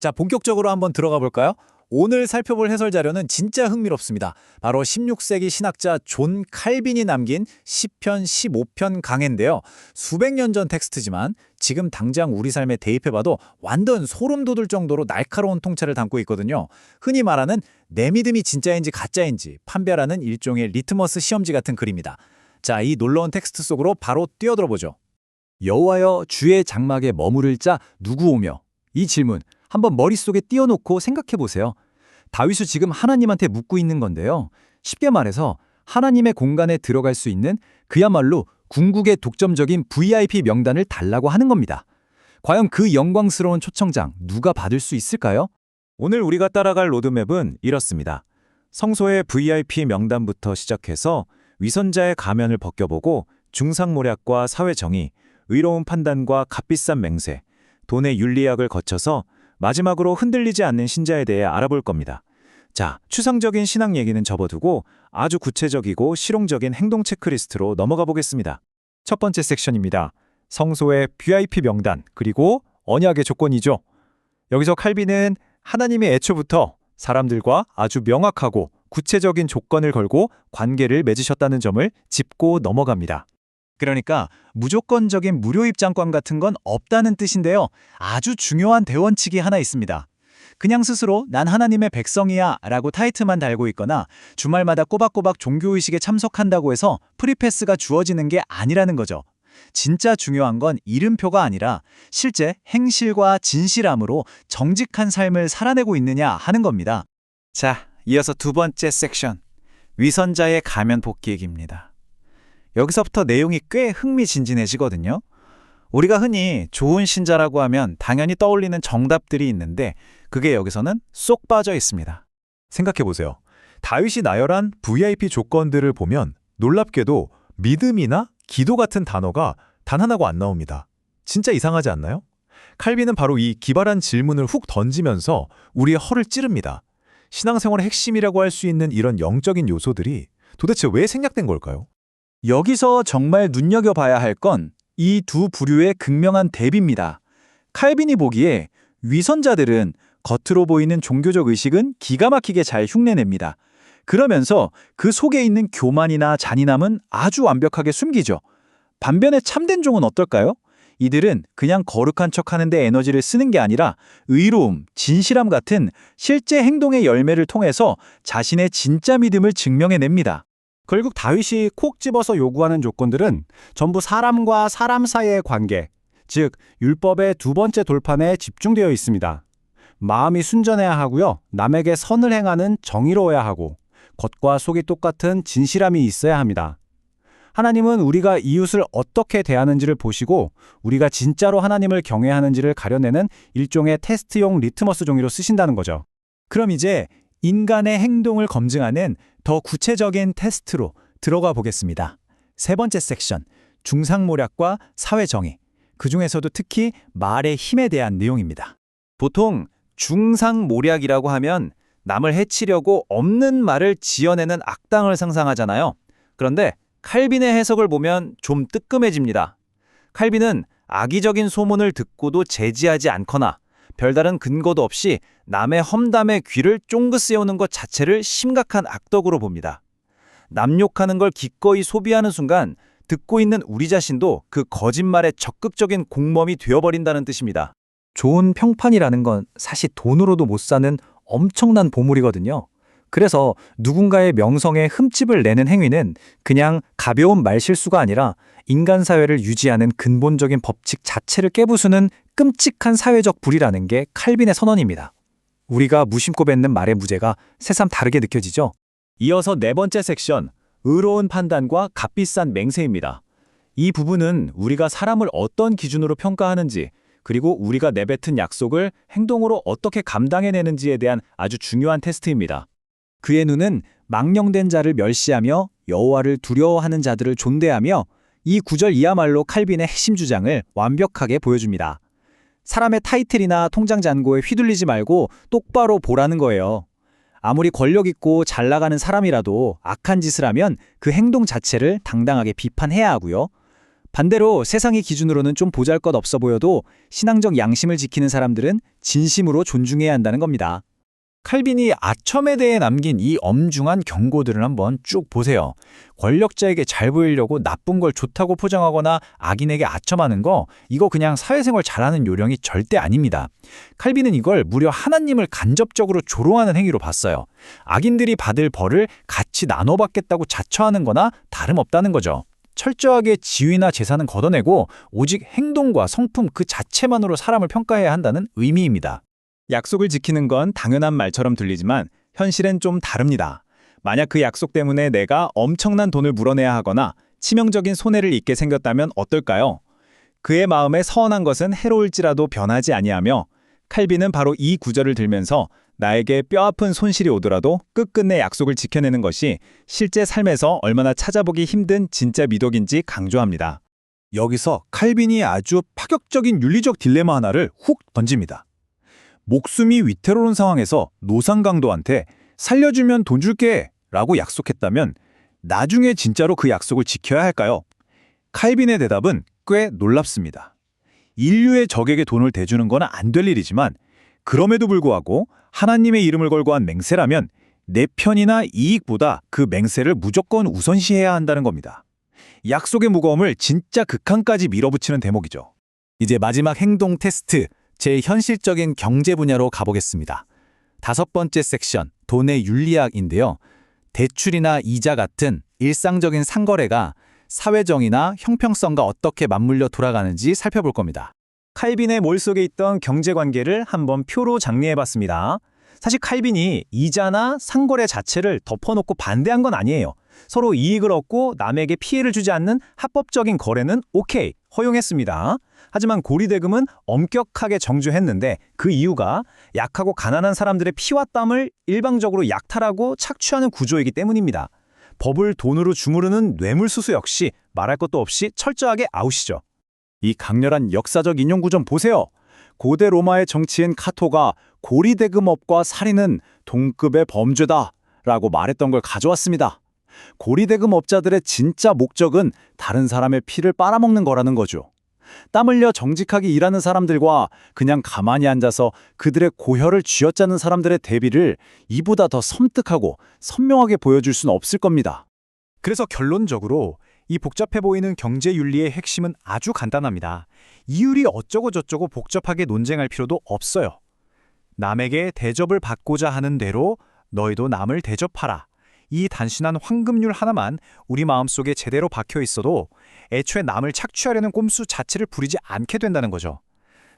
자, 본격적으로 한번 들어가 볼까요? 오늘 살펴볼 해설 자료는 진짜 흥미롭습니다. 바로 16세기 신학자 존 칼빈이 남긴 시편 15편 강해인데요. 수백 년 전 텍스트지만 지금 당장 우리 삶에 대입해봐도 완전 소름 돋을 정도로 날카로운 통찰을 담고 있거든요. 흔히 말하는 내 믿음이 진짜인지 가짜인지 판별하는 일종의 리트머스 시험지 같은 글입니다. 자, 이 놀라운 텍스트 속으로 바로 뛰어들어 보죠. 여호와여 주의 장막에 머무를 자 누구 오며? 이 질문 한번 머릿속에 띄워놓고 생각해 보세요. 다윗이 지금 하나님한테 묻고 있는 건데요. 쉽게 말해서 하나님의 공간에 들어갈 수 있는 그야말로 궁극의 독점적인 VIP 명단을 달라고 하는 겁니다. 과연 그 영광스러운 초청장 누가 받을 수 있을까요? 오늘 우리가 따라갈 로드맵은 이렇습니다. 성소의 VIP 명단부터 시작해서 위선자의 가면을 벗겨보고 중상모략과 사회정의, 의로운 판단과 값비싼 맹세, 돈의 윤리학을 거쳐서 마지막으로 흔들리지 않는 신자에 대해 알아볼 겁니다. 자, 추상적인 신학 얘기는 접어두고 아주 구체적이고 실용적인 행동 체크리스트로 넘어가 보겠습니다. 첫 번째 섹션입니다. 성소의 VIP 명단 그리고 언약의 조건이죠. 여기서 칼빈은 하나님이 애초부터 사람들과 아주 명확하고 구체적인 조건을 걸고 관계를 맺으셨다는 점을 짚고 넘어갑니다. 그러니까 무조건적인 무료 입장권 같은 건 없다는 뜻인데요. 아주 중요한 대원칙이 하나 있습니다. 그냥 스스로 난 하나님의 백성이야 라고 타이틀만 달고 있거나 주말마다 꼬박꼬박 종교의식에 참석한다고 해서 프리패스가 주어지는 게 아니라는 거죠. 진짜 중요한 건 이름표가 아니라 실제 행실과 진실함으로 정직한 삶을 살아내고 있느냐 하는 겁니다. 자, 이어서 두 번째 섹션, 위선자의 가면 복귀 얘기입니다. 여기서부터 내용이 꽤 흥미진진해지거든요. 우리가 흔히 좋은 신자라고 하면 당연히 떠올리는 정답들이 있는데 그게 여기서는 쏙 빠져 있습니다. 생각해보세요. 다윗이 나열한 VIP 조건들을 보면 놀랍게도 믿음이나 기도 같은 단어가 단 하나가 안 나옵니다. 진짜 이상하지 않나요? 칼빈은 바로 이 기발한 질문을 훅 던지면서 우리의 허를 찌릅니다. 신앙생활의 핵심이라고 할 수 있는 이런 영적인 요소들이 도대체 왜 생략된 걸까요? 여기서 정말 눈여겨봐야 할 건 이 두 부류의 극명한 대비입니다. 칼빈이 보기에 위선자들은 겉으로 보이는 종교적 의식은 기가 막히게 잘 흉내냅니다. 그러면서 그 속에 있는 교만이나 잔인함은 아주 완벽하게 숨기죠. 반면에 참된 종은 어떨까요? 이들은 그냥 거룩한 척하는 데 에너지를 쓰는 게 아니라 의로움, 진실함 같은 실제 행동의 열매를 통해서 자신의 진짜 믿음을 증명해냅니다. 결국 다윗이 콕 집어서 요구하는 조건들은 전부 사람과 사람 사이의 관계, 즉 율법의 두 번째 돌판에 집중되어 있습니다. 마음이 순전해야 하고요. 남에게 선을 행하는 정의로워야 하고 겉과 속이 똑같은 진실함이 있어야 합니다. 하나님은 우리가 이웃을 어떻게 대하는지를 보시고 우리가 진짜로 하나님을 경외하는지를 가려내는 일종의 테스트용 리트머스 종이로 쓰신다는 거죠. 그럼 이제 인간의 행동을 검증하는 더 구체적인 테스트로 들어가 보겠습니다. 세 번째 섹션, 중상모략과 사회정의. 그 중에서도 특히 말의 힘에 대한 내용입니다. 보통 중상모략이라고 하면 남을 해치려고 없는 말을 지어내는 악당을 상상하잖아요. 그런데 칼빈의 해석을 보면 좀 뜨끔해집니다. 칼빈은 악의적인 소문을 듣고도 제지하지 않거나 별다른 근거도 없이 남의 험담에 귀를 쫑긋 세우는 것 자체를 심각한 악덕으로 봅니다. 남 욕하는 걸 기꺼이 소비하는 순간 듣고 있는 우리 자신도 그 거짓말의 적극적인 공범이 되어버린다는 뜻입니다. 좋은 평판이라는 건 사실 돈으로도 못 사는 엄청난 보물이거든요. 그래서 누군가의 명성에 흠집을 내는 행위는 그냥 가벼운 말실수가 아니라 인간 사회를 유지하는 근본적인 법칙 자체를 깨부수는 끔찍한 사회적 불이라는 게 칼빈의 선언입니다. 우리가 무심코 뱉는 말의 무게가 새삼 다르게 느껴지죠? 이어서 네 번째 섹션, 의로운 판단과 값비싼 맹세입니다. 이 부분은 우리가 사람을 어떤 기준으로 평가하는지, 그리고 우리가 내뱉은 약속을 행동으로 어떻게 감당해내는지에 대한 아주 중요한 테스트입니다. 그의 눈은 망령된 자를 멸시하며 여호와를 두려워하는 자들을 존대하며 이 구절 이야말로 칼빈의 핵심 주장을 완벽하게 보여줍니다. 사람의 타이틀이나 통장 잔고에 휘둘리지 말고 똑바로 보라는 거예요. 아무리 권력 있고 잘 나가는 사람이라도 악한 짓을 하면 그 행동 자체를 당당하게 비판해야 하고요. 반대로 세상의 기준으로는 좀 보잘것없어 보여도 신앙적 양심을 지키는 사람들은 진심으로 존중해야 한다는 겁니다. 칼빈이 아첨에 대해 남긴 이 엄중한 경고들을 한번 쭉 보세요. 권력자에게 잘 보이려고 나쁜 걸 좋다고 포장하거나 악인에게 아첨하는 거, 이거 그냥 사회생활 잘하는 요령이 절대 아닙니다. 칼빈은 이걸 무려 하나님을 간접적으로 조롱하는 행위로 봤어요. 악인들이 받을 벌을 같이 나눠받겠다고 자처하는 거나 다름없다는 거죠. 철저하게 지위나 재산은 걷어내고 오직 행동과 성품 그 자체만으로 사람을 평가해야 한다는 의미입니다. 약속을 지키는 건 당연한 말처럼 들리지만 현실엔 좀 다릅니다. 만약 그 약속 때문에 내가 엄청난 돈을 물어내야 하거나 치명적인 손해를 입게 생겼다면 어떨까요? 그의 마음에 서운한 것은 해로울지라도 변하지 아니하며 칼빈은 바로 이 구절을 들면서 나에게 뼈아픈 손실이 오더라도 끝끝내 약속을 지켜내는 것이 실제 삶에서 얼마나 찾아보기 힘든 진짜 미덕인지 강조합니다. 여기서 칼빈이 아주 파격적인 윤리적 딜레마 하나를 훅 던집니다. 목숨이 위태로운 상황에서 노상강도한테 살려주면 돈 줄게 라고 약속했다면 나중에 진짜로 그 약속을 지켜야 할까요? 칼빈의 대답은 꽤 놀랍습니다. 인류의 적에게 돈을 대주는 건 안 될 일이지만 그럼에도 불구하고 하나님의 이름을 걸고 한 맹세라면 내 편이나 이익보다 그 맹세를 무조건 우선시해야 한다는 겁니다. 약속의 무거움을 진짜 극한까지 밀어붙이는 대목이죠. 이제 마지막 행동 테스트, 제 현실적인 경제 분야로 가보겠습니다. 5번째 섹션, 돈의 윤리학인데요. 대출이나 이자 같은 일상적인 상거래가 사회정의나 형평성과 어떻게 맞물려 돌아가는지 살펴볼 겁니다. 칼빈의 몰 속에 있던 경제관계를 한번 표로 정리해봤습니다. 사실 칼빈이 이자나 상거래 자체를 덮어놓고 반대한 건 아니에요. 서로 이익을 얻고 남에게 피해를 주지 않는 합법적인 거래는 오케이, 허용했습니다. 하지만 고리대금은 엄격하게 정죄했는데 그 이유가 약하고 가난한 사람들의 피와 땀을 일방적으로 약탈하고 착취하는 구조이기 때문입니다. 법을 돈으로 주무르는 뇌물수수 역시 말할 것도 없이 철저하게 아웃이죠. 이 강렬한 역사적 인용구 좀 보세요. 고대 로마의 정치인 카토가 고리대금업과 살인은 동급의 범죄다 라고 말했던 걸 가져왔습니다. 고리대금업자들의 진짜 목적은 다른 사람의 피를 빨아먹는 거라는 거죠. 땀 흘려 정직하게 일하는 사람들과 그냥 가만히 앉아서 그들의 고혈을 쥐어짜는 사람들의 대비를 이보다 더 섬뜩하고 선명하게 보여줄 수는 없을 겁니다. 그래서 결론적으로 이 복잡해 보이는 경제 윤리의 핵심은 아주 간단합니다. 이율이 어쩌고 저쩌고 복잡하게 논쟁할 필요도 없어요. 남에게 대접을 받고자 하는 대로 너희도 남을 대접하라. 이 단순한 황금률 하나만 우리 마음속에 제대로 박혀 있어도 애초에 남을 착취하려는 꼼수 자체를 부리지 않게 된다는 거죠.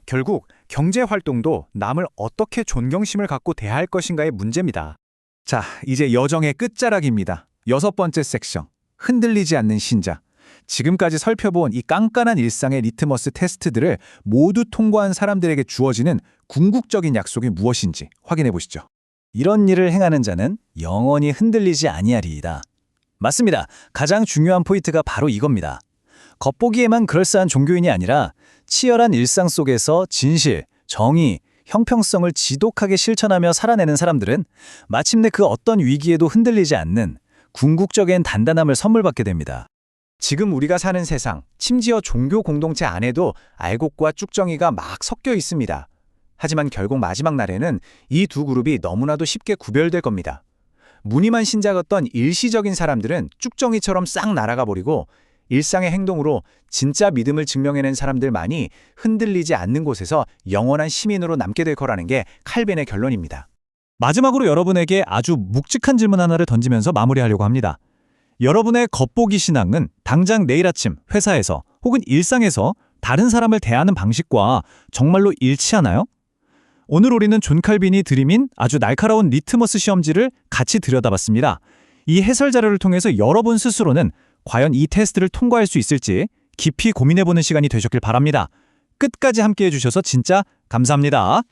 결국 경제활동도 남을 어떻게 존경심을 갖고 대할 것인가의 문제입니다. 자, 이제 여정의 끝자락입니다. 6번째 섹션, 흔들리지 않는 신자. 지금까지 살펴본 이 깐깐한 일상의 리트머스 테스트들을 모두 통과한 사람들에게 주어지는 궁극적인 약속이 무엇인지 확인해 보시죠. 이런 일을 행하는 자는 영원히 흔들리지 아니하리이다. 맞습니다. 가장 중요한 포인트가 바로 이겁니다. 겉보기에만 그럴싸한 종교인이 아니라 치열한 일상 속에서 진실, 정의, 형평성을 지독하게 실천하며 살아내는 사람들은 마침내 그 어떤 위기에도 흔들리지 않는 궁극적인 단단함을 선물받게 됩니다. 지금 우리가 사는 세상, 심지어 종교 공동체 안에도 알곡과 쭉정이가 막 섞여 있습니다. 하지만 결국 마지막 날에는 이 두 그룹이 너무나도 쉽게 구별될 겁니다. 무늬만 신자였던 일시적인 사람들은 쭉정이처럼 싹 날아가 버리고 일상의 행동으로 진짜 믿음을 증명해낸 사람들만이 흔들리지 않는 곳에서 영원한 시민으로 남게 될 거라는 게 칼빈의 결론입니다. 마지막으로 여러분에게 아주 묵직한 질문 하나를 던지면서 마무리하려고 합니다. 여러분의 겉보기 신앙은 당장 내일 아침 회사에서 혹은 일상에서 다른 사람을 대하는 방식과 정말로 일치하나요? 오늘 우리는 존 칼빈이 들이민 아주 날카로운 리트머스 시험지를 같이 들여다봤습니다. 이 해설 자료를 통해서 여러분 스스로는 과연 이 테스트를 통과할 수 있을지 깊이 고민해보는 시간이 되셨길 바랍니다. 끝까지 함께해 주셔서 진짜 감사합니다.